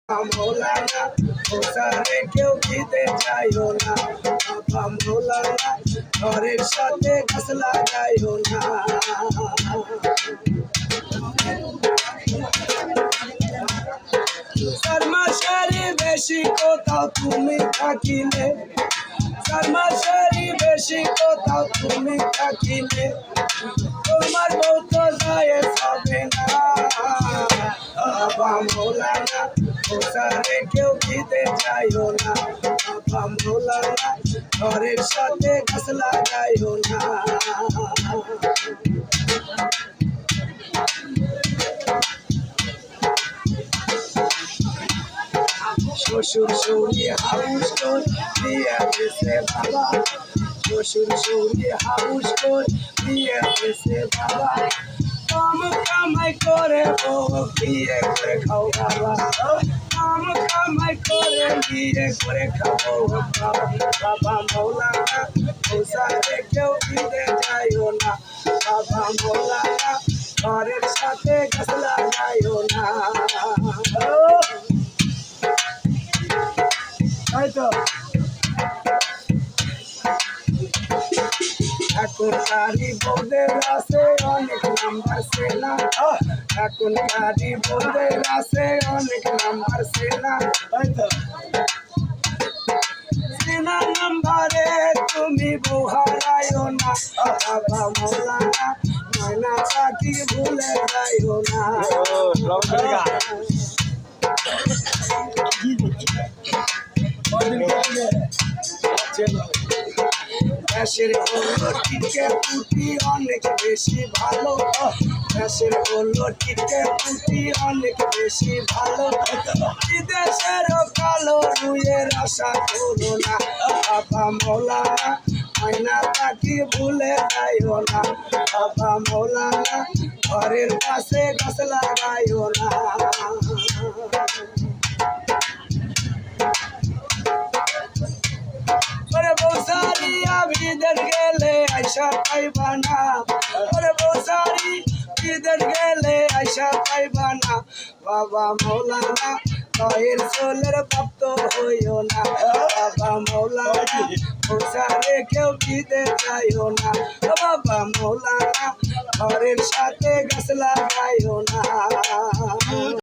মৌলানা ওসারে কেউ দিতে চাইও না, বাবা মৌলানা ঘরের সাথে গাছ লাগাইও না। চার মাসেরই বেশি কোথাও তুমি থাকিলে, চার মাসেরই বেশি কোথাও তুমি থাকিলে, তোমার বউ তো যায় হবে না, বাবা মৌলানা ওসারে কেউ দিতে চাইও না, বাবা মৌলানা ঘরের সাথে গাছ লাগাইও না। শ্বশুর শৌরি হাউস কর দিয়ে গেছে বাবা, শ্বশুর শৌরি হাউস কর দিয়ে গেছে বাবা, কাম কামাই করে বউ বিয়ে করে খাও বাবা, কাম কামাই করে বিয়ে করে খাও বাবা, বাবা মৌলানা ওসারে কেউ দিতে যাইও না, বাবা মৌলানা ঘরের সাথে গাছ লাগাইও না। এখনকারই বউদের আছে অনেক নাম্বার সেনা, এখনকারই বউদের আছে অনেক নাম্বার সেনা, সেনা নাম্বারে তুমি বউ হারাইও না, বাবা মৌলানা ময়না পাখি ভুলে যাইও না। দেশের হলো টিকে পুটি অনেক বেশি ভালো, দেশের হলো টিকে পুটি অনেক বেশি ভালো, বিদেশেরও কালো রুইয়ের আশা করো না, বাবা মৌলানা ময়না পাখি ভুলে যাইও না, বাবা মৌলানা ঘরের পাশে গাছ লাগাইও না। বিদেশ গেলে আইসা পাইবা না, ওরে বসারি বিদেশ গেলে আইসা পাইবা না, বাবা মৌলানা কয়ের সোলের ভক্ত হইও না, বাবা মৌলানা বসারে কেউ দিতে চাইও না, বাবা মৌলানা ঘরের সাথে গাছ লাগাইও না।